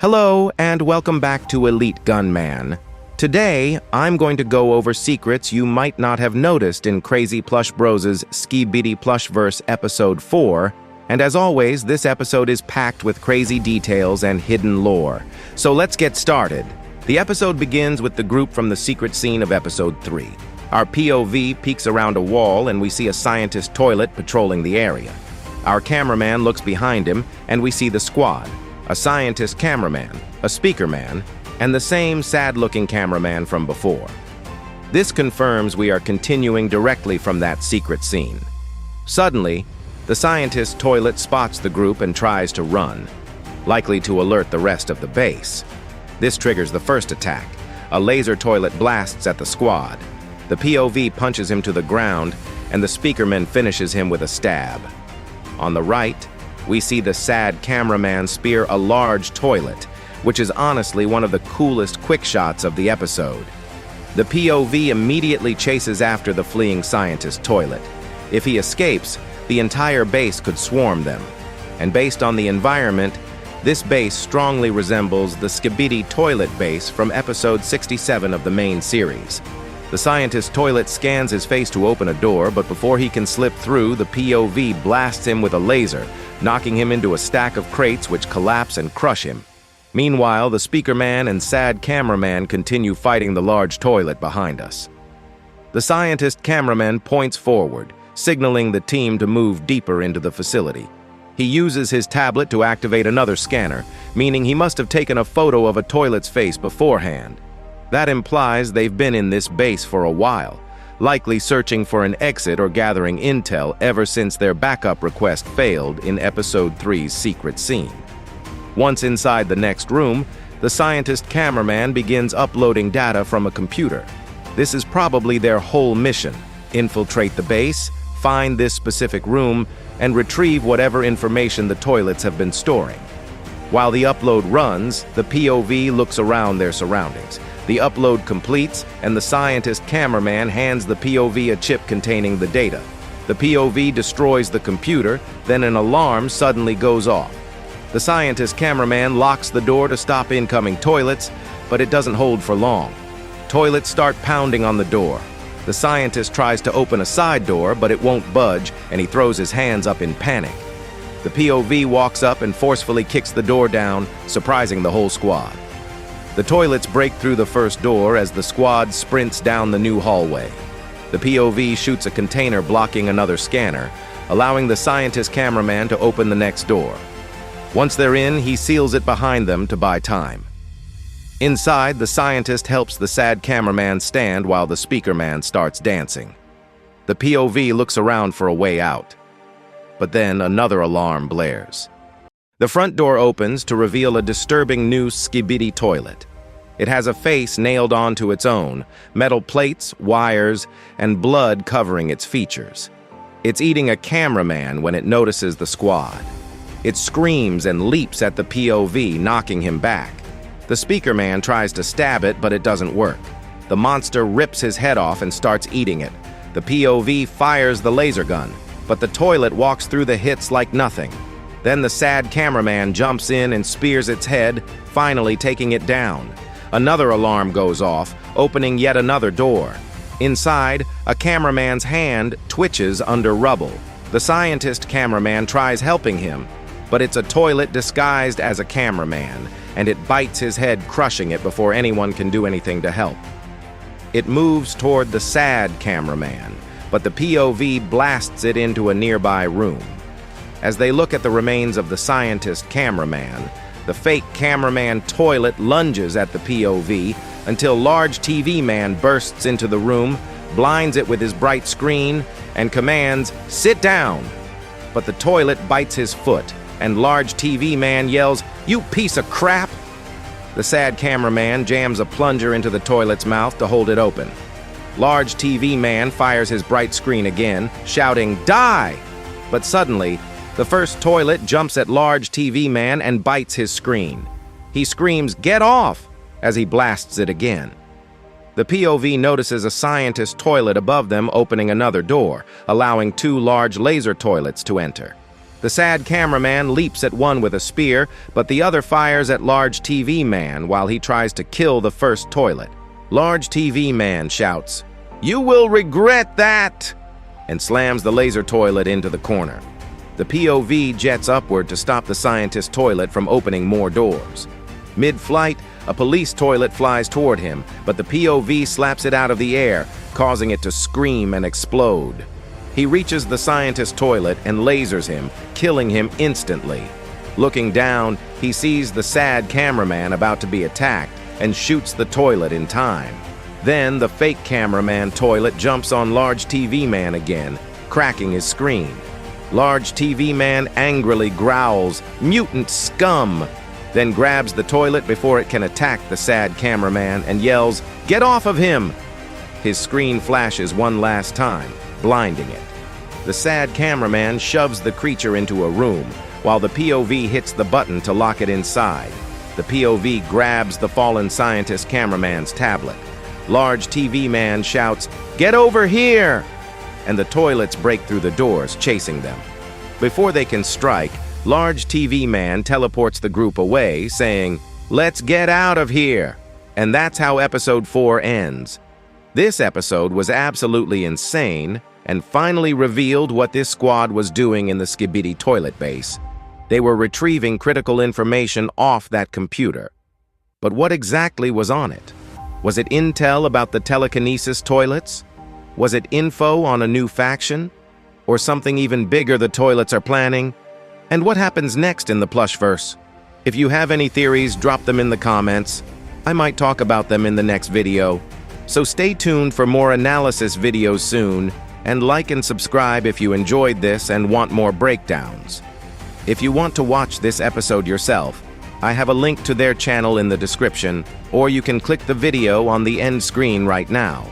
Hello, and welcome back to Elite Gunman. Today, I'm going to go over secrets you might not have noticed in Crazy Plush Bros' Skibidi Plushverse Episode 4, and as always, this episode is packed with crazy details and hidden lore. So let's get started. The episode begins with the group from the secret scene of Episode 3. Our POV peeks around a wall and we see a scientist toilet patrolling the area. Our cameraman looks behind him and we see the squad. A scientist cameraman, a speaker man, and the same sad-looking cameraman from before. This confirms we are continuing directly from that secret scene. Suddenly, the scientist toilet spots the group and tries to run, likely to alert the rest of the base. This triggers the first attack. A laser toilet blasts at the squad. The POV punches him to the ground, and the speakerman finishes him with a stab. On the right, we see the sad cameraman spear a large toilet, which is honestly one of the coolest quick shots of the episode. The POV immediately chases after the fleeing scientist toilet. If he escapes, the entire base could swarm them. And based on the environment, this base strongly resembles the Skibidi toilet base from episode 67 of the main series. The scientist toilet scans his face to open a door, but before he can slip through, the POV blasts him with a laser, knocking him into a stack of crates which collapse and crush him. Meanwhile, the speaker man and sad cameraman continue fighting the large toilet behind us. The scientist cameraman points forward, signaling the team to move deeper into the facility. He uses his tablet to activate another scanner, meaning he must have taken a photo of a toilet's face beforehand. That implies they've been in this base for a while, likely searching for an exit or gathering intel ever since their backup request failed in Episode 3's secret scene. Once inside the next room, the scientist cameraman begins uploading data from a computer. This is probably their whole mission: infiltrate the base, find this specific room, and retrieve whatever information the toilets have been storing. While the upload runs, the POV looks around their surroundings. The upload completes, and the scientist cameraman hands the POV a chip containing the data. The POV destroys the computer, then an alarm suddenly goes off. The scientist cameraman locks the door to stop incoming toilets, but it doesn't hold for long. Toilets start pounding on the door. The scientist tries to open a side door, but it won't budge, and he throws his hands up in panic. The POV walks up and forcefully kicks the door down, surprising the whole squad. The toilets break through the first door as the squad sprints down the new hallway. The POV shoots a container blocking another scanner, allowing the scientist cameraman to open the next door. Once they're in, he seals it behind them to buy time. Inside, the scientist helps the sad cameraman stand while the speaker man starts dancing. The POV looks around for a way out. But then another alarm blares. The front door opens to reveal a disturbing new Skibidi toilet. It has a face nailed onto its own, metal plates, wires, and blood covering its features. It's eating a cameraman when it notices the squad. It screams and leaps at the POV, knocking him back. The speaker man tries to stab it, but it doesn't work. The monster rips his head off and starts eating it. The POV fires the laser gun, but the toilet walks through the hits like nothing. Then the sad cameraman jumps in and spears its head, finally taking it down. Another alarm goes off, opening yet another door. Inside, a cameraman's hand twitches under rubble. The scientist cameraman tries helping him, but it's a toilet disguised as a cameraman, and it bites his head, crushing it before anyone can do anything to help. It moves toward the sad cameraman, but the POV blasts it into a nearby room. As they look at the remains of the scientist cameraman, the fake cameraman toilet lunges at the POV until large TV man bursts into the room, blinds it with his bright screen, and commands, "Sit down!" But the toilet bites his foot, and large TV man yells, "You piece of crap!" The sad cameraman jams a plunger into the toilet's mouth to hold it open. Large TV man fires his bright screen again, shouting, "Die!" But suddenly, the first toilet jumps at large TV man and bites his screen. He screams, "Get off!" as he blasts it again. The POV notices a scientist toilet above them opening another door, allowing two large laser toilets to enter. The sad cameraman leaps at one with a spear, but the other fires at Large TV Man while he tries to kill the first toilet. Large TV Man shouts, "You will regret that!" and slams the laser toilet into the corner. The POV jets upward to stop the scientist toilet from opening more doors. Mid-flight, a police toilet flies toward him, but the POV slaps it out of the air, causing it to scream and explode. He reaches the scientist toilet and lasers him, killing him instantly. Looking down, he sees the sad cameraman about to be attacked and shoots the toilet in time. Then the fake cameraman toilet jumps on Large TV Man again, cracking his screen. Large TV Man angrily growls, "Mutant scum!" then grabs the toilet before it can attack the sad cameraman and yells, "Get off of him!" His screen flashes one last time, blinding it. The sad cameraman shoves the creature into a room, while the POV hits the button to lock it inside. The POV grabs the fallen scientist cameraman's tablet. Large TV Man shouts, "Get over here!" and the toilets break through the doors, chasing them. Before they can strike, Large TV Man teleports the group away, saying, "Let's get out of here!" And that's how episode 4 ends. This episode was absolutely insane, and finally revealed what this squad was doing in the Skibidi toilet base. They were retrieving critical information off that computer. But what exactly was on it? Was it intel about the telekinesis toilets? Was it info on a new faction? Or something even bigger the toilets are planning? And what happens next in the Plushverse? If you have any theories, drop them in the comments. I might talk about them in the next video. So stay tuned for more analysis videos soon, and like and subscribe if you enjoyed this and want more breakdowns. If you want to watch this episode yourself, I have a link to their channel in the description, or you can click the video on the end screen right now.